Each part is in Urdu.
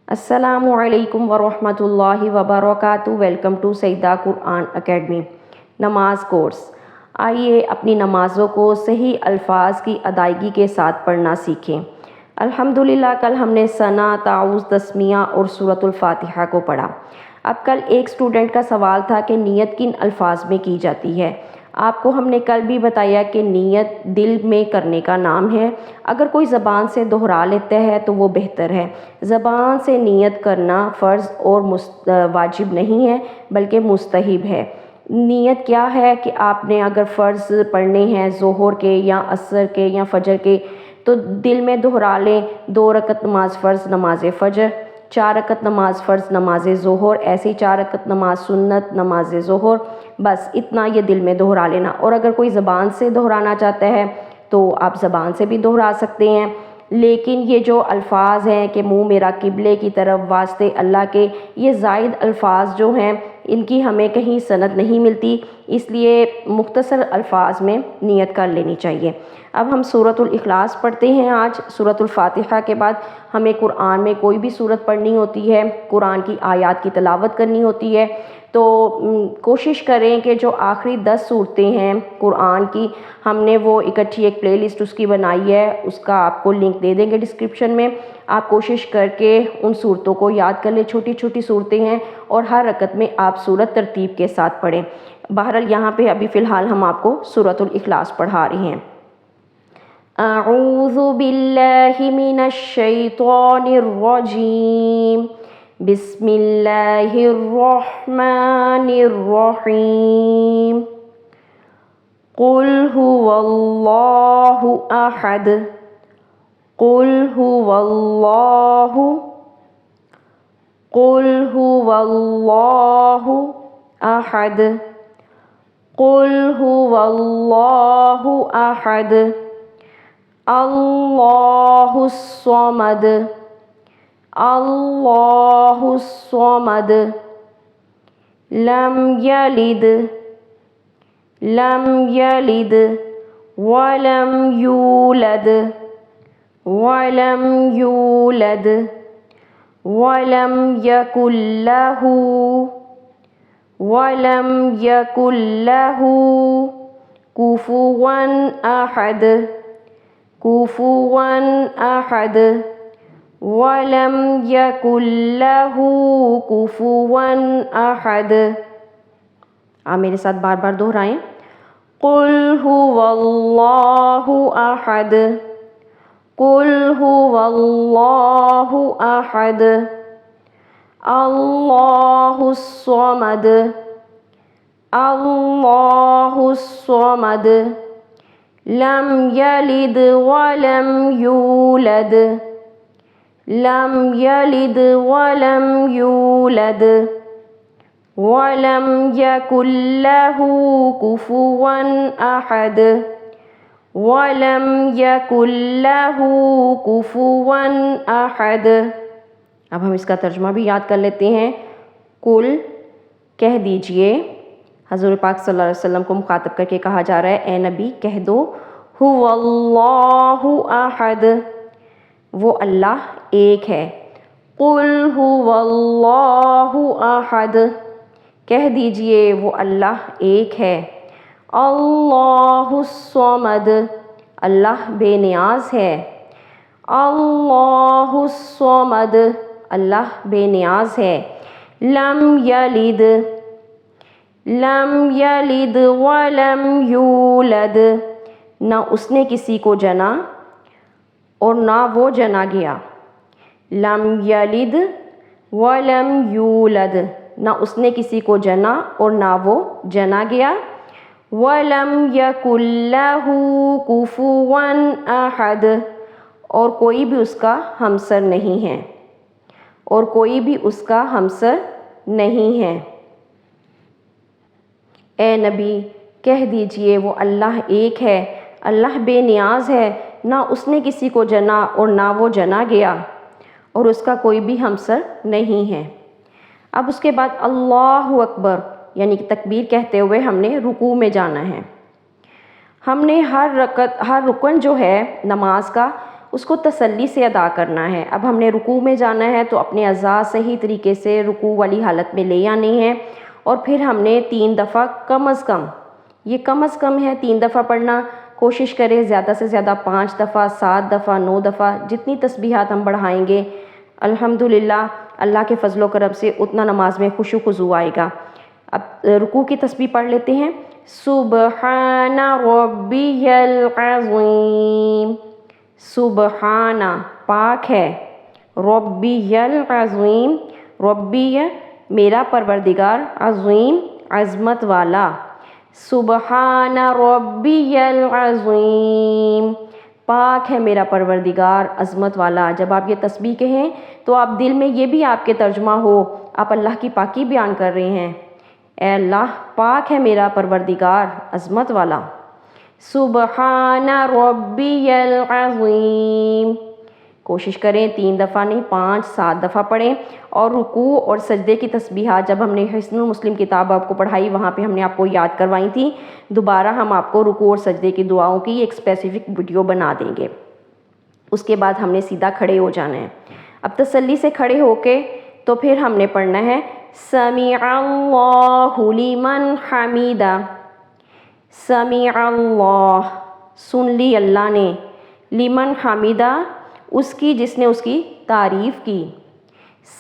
السلام علیکم ورحمۃ اللہ وبرکاتہ۔ Welcome to Syeda Quran academy Namaz course. آئیے اپنی نمازوں کو صحیح الفاظ کی ادائیگی کے ساتھ پڑھنا سیکھیں۔ الحمدللہ کل ہم نے ثنا، تعوذ، تسمیہ اور سورۃ الفاتحہ کو پڑھا۔ اب کل ایک اسٹوڈنٹ کا سوال تھا کہ نیت کن الفاظ میں کی جاتی ہے۔ آپ کو ہم نے کل بھی بتایا کہ نیت دل میں کرنے کا نام ہے۔ اگر کوئی زبان سے دہرا لیتا ہے تو وہ بہتر ہے۔ زبان سے نیت کرنا فرض اور واجب نہیں ہے بلکہ مستحب ہے۔ نیت کیا ہے کہ آپ نے اگر فرض پڑھنے ہیں ظہر کے یا عصر کے یا فجر کے تو دل میں دہرا لیں 2 رکعت نماز فرض نماز فجر، 4 رکعت نماز فرض نماز ظہر، ایسے ہی 4 رکعت نماز سنت نماز ظہر، بس اتنا یہ دل میں دہرا لینا۔ اور اگر کوئی زبان سے دہرانا چاہتا ہے تو آپ زبان سے بھی دہرا سکتے ہیں، لیکن یہ جو الفاظ ہیں کہ منہ میرا قبلے کی طرف واسطے اللہ کے، یہ زائد الفاظ جو ہیں ان کی ہمیں کہیں سند نہیں ملتی، اس لیے مختصر الفاظ میں نیت کر لینی چاہیے۔ اب ہم سورۃ الاخلاص پڑھتے ہیں آج۔ سورۃ الفاتحہ کے بعد ہمیں قرآن میں کوئی بھی سورت پڑھنی ہوتی ہے، قرآن کی آیات کی تلاوت کرنی ہوتی ہے تو کوشش کریں کہ جو آخری 10 صورتیں ہیں قرآن کی، ہم نے وہ اکٹھی ایک پلے لسٹ اس کی بنائی ہے، اس کا آپ کو لنک دے دیں گے ڈسکرپشن میں۔ آپ کوشش کر کے ان صورتوں کو یاد کر لیں، چھوٹی چھوٹی صورتیں ہیں اور ہر رکعت میں آپ سورت ترتیب کے ساتھ پڑھیں۔ بہرحال یہاں پہ ابھی فی الحال ہم آپ کو سورۃ الاخلاص پڑھا رہے ہیں۔ اعوذ باللہ من الشیطان الرجیم، بسم اللہ الرحمن الرحیم، قل هو اللہ احد، قل هو اللہ، قل هو اللہ احد، قل هو اللہ احد، اللہ الصمد، اللہ الصمد، لم یلد لم یلد ولم یولد ولم یولد ولم یکن لہ ولم یکن لہ کفوا احد، کفوا احد، وَلَمْ يَكُنْ لَهُ كُفُوًا أَحَدٌ۔ آپ میرے ساتھ بار بار دہرائیں۔ قُلْ هُوَ اللَّهُ أَحَدٌ، قُلْ هُوَ اللَّهُ أَحَدٌ، اللَّهُ الصَّمَدُ، اللَّهُ الصَّمَدُ، لَمْ يَلِدْ وَلَمْ يُولَدْ، لم یلد ولم یولد ولم یکن لہ کفوا احد، ولم یکن لہ کفوا احد۔ اب ہم اس کا ترجمہ بھی یاد کر لیتے ہیں۔ قل کہہ دیجئے، حضور پاک صلی اللہ علیہ وسلم کو مخاطب کر کے کہا جا رہا ہے، اے نبی کہہ دو، هو اللہ احد، وہ اللہ ایک ہے۔ قل هو اللہ احد، کہہ دیجئے وہ اللہ ایک ہے۔ اللہ الصمد، اللہ بے نیاز ہے۔ اللہ الصمد، اللہ بے نیاز ہے۔ لم یلد لم یلد ولم یولد، نہ اس نے کسی کو جنا اور نہ وہ جنا گیا۔ لم یلد ولم یولد، نہ اس نے کسی کو جنا اور نہ وہ جنا گیا۔ ولم یکن لہ کفوا احد، اور کوئی بھی اس کا ہمسر نہیں ہے، اور کوئی بھی اس کا ہمسر نہیں ہے۔ اے نبی کہہ دیجئے وہ اللہ ایک ہے، اللہ بے نیاز ہے، نہ اس نے کسی کو جنا اور نہ وہ جنا گیا، اور اس کا کوئی بھی ہمسر نہیں ہے۔ اب اس کے بعد اللہ اکبر یعنی کہ تکبیر کہتے ہوئے ہم نے رکوع میں جانا ہے۔ ہم نے ہر رکن جو ہے نماز کا اس کو تسلی سے ادا کرنا ہے۔ اب ہم نے رکوع میں جانا ہے تو اپنے اعضاء صحیح طریقے سے رکوع والی حالت میں لے آنے ہیں، اور پھر ہم نے 3 دفعہ کم از کم، یہ کم از کم ہے 3 دفعہ پڑھنا، کوشش کریں زیادہ سے زیادہ 5 دفعہ، 7 دفعہ، 9 دفعہ، جتنی تسبیحات ہم بڑھائیں گے الحمدللہ اللہ کے فضل و کرم سے اتنا نماز میں خشوع خضوع آئے گا۔ اب رکوع کی تسبیح پڑھ لیتے ہیں۔ سبحان ربی العظیم، سبحان پاک ہے، ربی العظیم، ربی میرا پروردگار، عظیم عظمت والا، سبحان ربی العظیم پاک ہے میرا پروردگار عظمت والا۔ جب آپ یہ تسبیح کہیں تو آپ دل میں یہ بھی آپ کے ترجمہ ہو، آپ اللہ کی پاکی بیان کر رہے ہیں، اے اللہ پاک ہے میرا پروردگار عظمت والا، سبحان ربی العظیم۔ کوشش کریں 3 دفعہ نہیں 5 7 دفعہ پڑھیں، اور رکوع اور سجدے کی تسبیحات جب ہم نے حصن المسلم کتاب آپ کو پڑھائی وہاں پہ ہم نے آپ کو یاد کروائی تھی، دوبارہ ہم آپ کو رکوع اور سجدے کی دعاؤں کی ایک اسپیسیفک ویڈیو بنا دیں گے۔ اس کے بعد ہم نے سیدھا کھڑے ہو جانا ہے۔ اب تسلی سے کھڑے ہو کے تو پھر ہم نے پڑھنا ہے سمیع اللہ لمن حمیدہ، سمیع اللہ سن لی اللہ نے، لمن حمیدہ اس کی جس نے اس کی تعریف کی،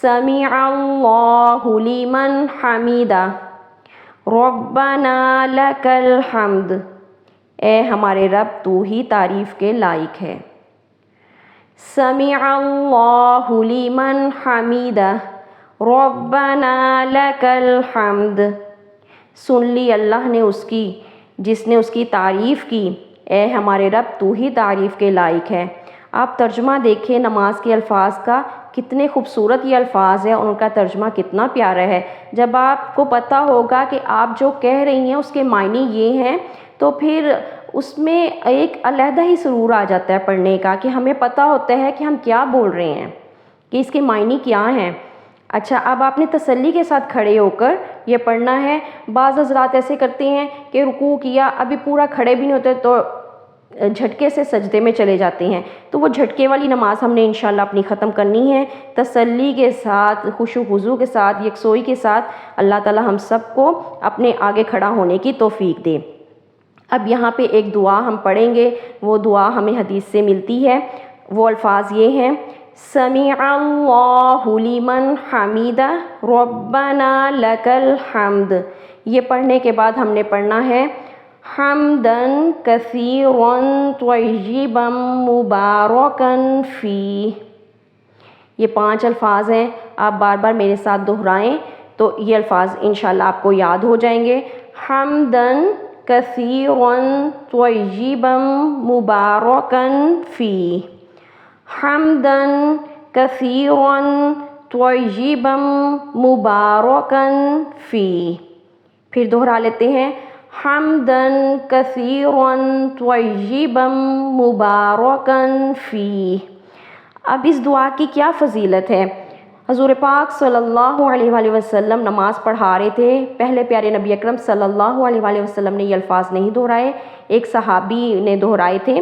سمیع اللہ لمن حمیدہ، ربنا لک الحمد اے ہمارے رب تو ہی تعریف کے لائق ہے، سمیع اللہ لمن حمیدہ ربنا لک الحمد سن لی اللہ نے اس کی جس نے اس کی تعریف کی، اے ہمارے رب تو ہی تعریف کے لائق ہے۔ آپ ترجمہ دیکھیں نماز کے الفاظ کا، کتنے خوبصورت یہ الفاظ ہیں اور ان کا ترجمہ کتنا پیارا ہے۔ جب آپ کو پتہ ہوگا کہ آپ جو کہہ رہی ہیں اس کے معنی یہ ہیں تو پھر اس میں ایک علیحدہ ہی سرور آ جاتا ہے پڑھنے کا، کہ ہمیں پتہ ہوتا ہے کہ ہم کیا بول رہے ہیں، کہ اس کے معنی کیا ہیں۔ اچھا اب آپ نے تسلی کے ساتھ کھڑے ہو کر یہ پڑھنا ہے۔ بعض حضرات ایسے کرتے ہیں کہ رکوع کیا ابھی پورا کھڑے بھی نہیں ہوتے تو جھٹکے سے سجدے میں چلے جاتے ہیں، تو وہ جھٹکے والی نماز ہم نے انشاءاللہ اپنی ختم کرنی ہے، تسلی کے ساتھ، خشوع خضوع کے ساتھ، یکسوئی کے ساتھ۔ اللہ تعالی ہم سب کو اپنے آگے کھڑا ہونے کی توفیق دے۔ اب یہاں پہ ایک دعا ہم پڑھیں گے، وہ دعا ہمیں حدیث سے ملتی ہے، وہ الفاظ یہ ہیں سمیع اللہ لمن حمیدہ ربنا لک الحمد۔ یہ پڑھنے کے بعد ہم نے پڑھنا ہے حمدن کثیرا طیبا مبارکا فیہ۔ یہ 5 الفاظ ہیں، آپ بار بار میرے ساتھ دہرائیں تو یہ الفاظ انشاءاللہ آپ کو یاد ہو جائیں گے۔ حمدن کثیرا طیبا مبارکا فیہ، حمدن کثیرا طیبا مبارکا فیہ۔ پھر دہرا لیتے ہیں حمدن کثیرا طیبا مبارکا فیہ۔ اب اس دعا کی کیا فضیلت ہے؟ حضور پاک صلی اللہ علیہ وآلہ وسلم نماز پڑھا رہے تھے، پہلے پیارے نبی اکرم صلی اللہ علیہ وآلہ وسلم نے یہ الفاظ نہیں دہرائے، ایک صحابی نے دہرائے تھے۔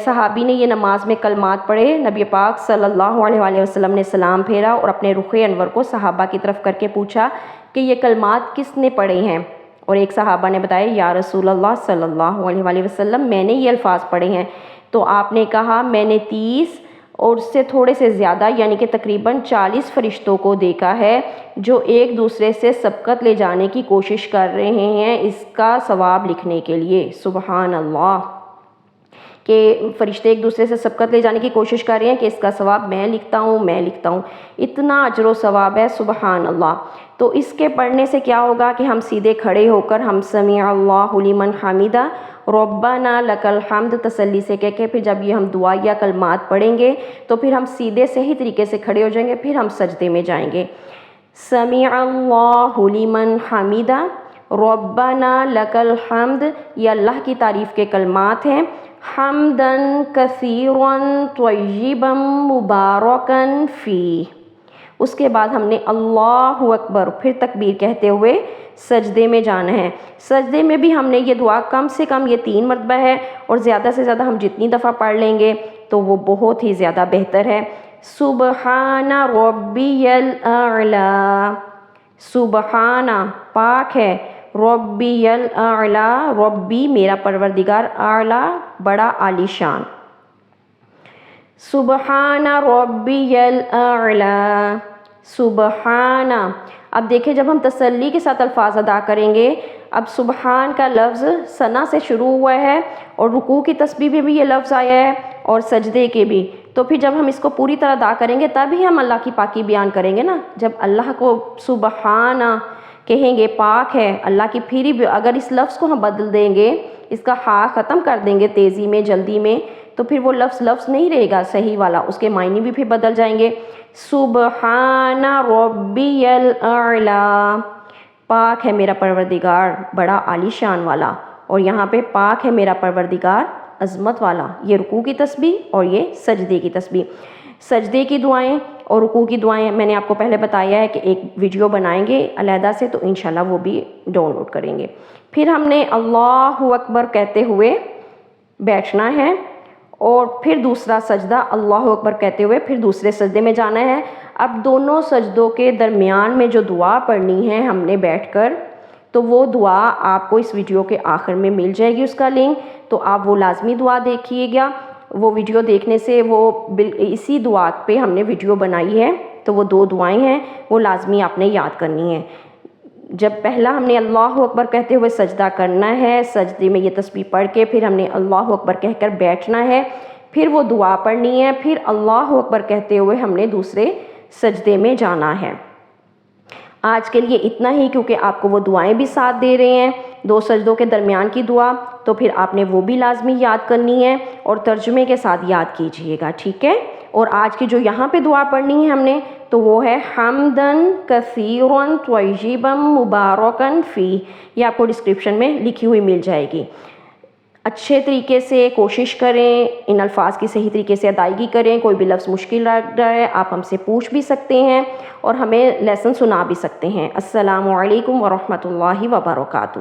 صحابی نے یہ نماز میں کلمات پڑھے، نبی پاک صلی اللہ علیہ وآلہ وسلم نے سلام پھیرا اور اپنے رخ انور کو صحابہ کی طرف کر کے پوچھا کہ یہ کلمات کس نے پڑھے ہیں؟ اور ایک صحابہ نے بتایا یا رسول اللہ صلی اللہ علیہ وآلہ وسلم میں نے یہ الفاظ پڑھے ہیں۔ تو آپ نے کہا میں نے 30 اور اس سے تھوڑے سے زیادہ یعنی کہ تقریباً 40 فرشتوں کو دیکھا ہے جو ایک دوسرے سے سبقت لے جانے کی کوشش کر رہے ہیں اس کا ثواب لکھنے کے لیے۔ سبحان اللہ، کہ فرشتے ایک دوسرے سے سبقت لے جانے کی کوشش کر رہے ہیں کہ اس کا ثواب میں لکھتا ہوں، اتنا اجر و ثواب ہے، سبحان اللہ۔ تو اس کے پڑھنے سے کیا ہوگا کہ ہم سیدھے کھڑے ہو کر ہم سمیع اللہ لمن حمیدہ ربنا لک الحمد تسلی سے کہہ کے پھر جب یہ ہم دعا یا کلمات پڑھیں گے تو پھر ہم سیدھے صحیح طریقے سے کھڑے ہو جائیں گے، پھر ہم سجدے میں جائیں گے۔ سمیع اللہ لمن حمیدہ ربنا لک الحمد، یہ اللہ کی تعریف کے کلمات ہیں۔ حمدن کثیرا طیبا مبارکا فیہ، اس کے بعد ہم نے اللہ اکبر پھر تکبیر کہتے ہوئے سجدے میں جانا ہے۔ سجدے میں بھی ہم نے یہ دعا کم سے کم یہ 3 مرتبہ ہے، اور زیادہ سے زیادہ ہم جتنی دفعہ پڑھ لیں گے تو وہ بہت ہی زیادہ بہتر ہے۔ سبحان ربی الاعلیٰ، سبحان پاک ہے، ربی الاعلیٰ ربی میرا پروردگار، اعلیٰ بڑا عالی شان، سبحان ربی الاعلیٰ، سبحان۔ اب دیکھیں جب ہم تسلی کے ساتھ الفاظ ادا کریں گے، اب سبحان کا لفظ ثنا سے شروع ہوا ہے اور رکوع کی تسبیح میں بھی یہ لفظ آیا ہے اور سجدے کے بھی، تو پھر جب ہم اس کو پوری طرح ادا کریں گے تب ہی ہم اللہ کی پاکی بیان کریں گے نا۔ جب اللہ کو سبحان کہیں گے، پاک ہے اللہ کی، پھر ہی اگر اس لفظ کو ہم بدل دیں گے، اس کا ہا ختم کر دیں گے تیزی میں جلدی میں، تو پھر وہ لفظ نہیں رہے گا صحیح والا، اس کے معنی بھی پھر بدل جائیں گے۔ سبحان ربی الاعلیٰ، پاک ہے میرا پروردگار بڑا عالی شان والا، اور یہاں پہ پاک ہے میرا پروردگار عظمت والا، یہ رکوع کی تسبیح اور یہ سجدے کی تسبیح۔ سجدے کی دعائیں اور رکوع کی دعائیں میں نے آپ کو پہلے بتایا ہے کہ ایک ویڈیو بنائیں گے علیحدہ سے، تو انشاءاللہ وہ بھی ڈاؤن لوڈ کریں گے۔ پھر ہم نے اللہ اکبر کہتے ہوئے بیٹھنا ہے، اور پھر دوسرا سجدہ اللہ اکبر کہتے ہوئے پھر دوسرے سجدے میں جانا ہے۔ اب دونوں سجدوں کے درمیان میں جو دعا پڑھنی ہے ہم نے بیٹھ کر، تو وہ دعا آپ کو اس ویڈیو کے آخر میں مل جائے گی، اس کا لنک، تو آپ وہ لازمی دعا دیکھیے گا۔ وہ ویڈیو دیکھنے سے وہ اسی دعا پہ ہم نے ویڈیو بنائی ہے، تو وہ 2 دعائیں ہیں، وہ لازمی آپ نے یاد کرنی ہے۔ جب پہلا ہم نے اللہ اکبر کہتے ہوئے سجدہ کرنا ہے، سجدے میں یہ تسبیح پڑھ کے پھر ہم نے اللہ اکبر کہہ کر بیٹھنا ہے، پھر وہ دعا پڑھنی ہے، پھر اللہ اکبر کہتے ہوئے ہم نے دوسرے سجدے میں جانا ہے۔ آج کے لیے اتنا ہی، کیونکہ آپ کو وہ دعائیں بھی ساتھ دے رہے ہیں، 2 سجدوں کے درمیان کی دعا، تو پھر آپ نے وہ بھی لازمی یاد کرنی ہے اور ترجمے کے ساتھ یاد کیجئے گا، ٹھیک ہے؟ اور آج کی جو یہاں پہ دعا پڑھنی ہے ہم نے، تو وہ ہے حمدن کثیرن طیبا مبارکن فی، یہ آپ کو ڈسکرپشن میں لکھی ہوئی مل جائے گی۔ اچھے طریقے سے کوشش کریں، ان الفاظ کی صحیح طریقے سے ادائیگی کریں۔ کوئی بھی لفظ مشکل لگ رہا ہے آپ ہم سے پوچھ بھی سکتے ہیں اور ہمیں لیسن سنا بھی سکتے ہیں۔ السلام علیکم ورحمۃ اللہ وبرکاتہ۔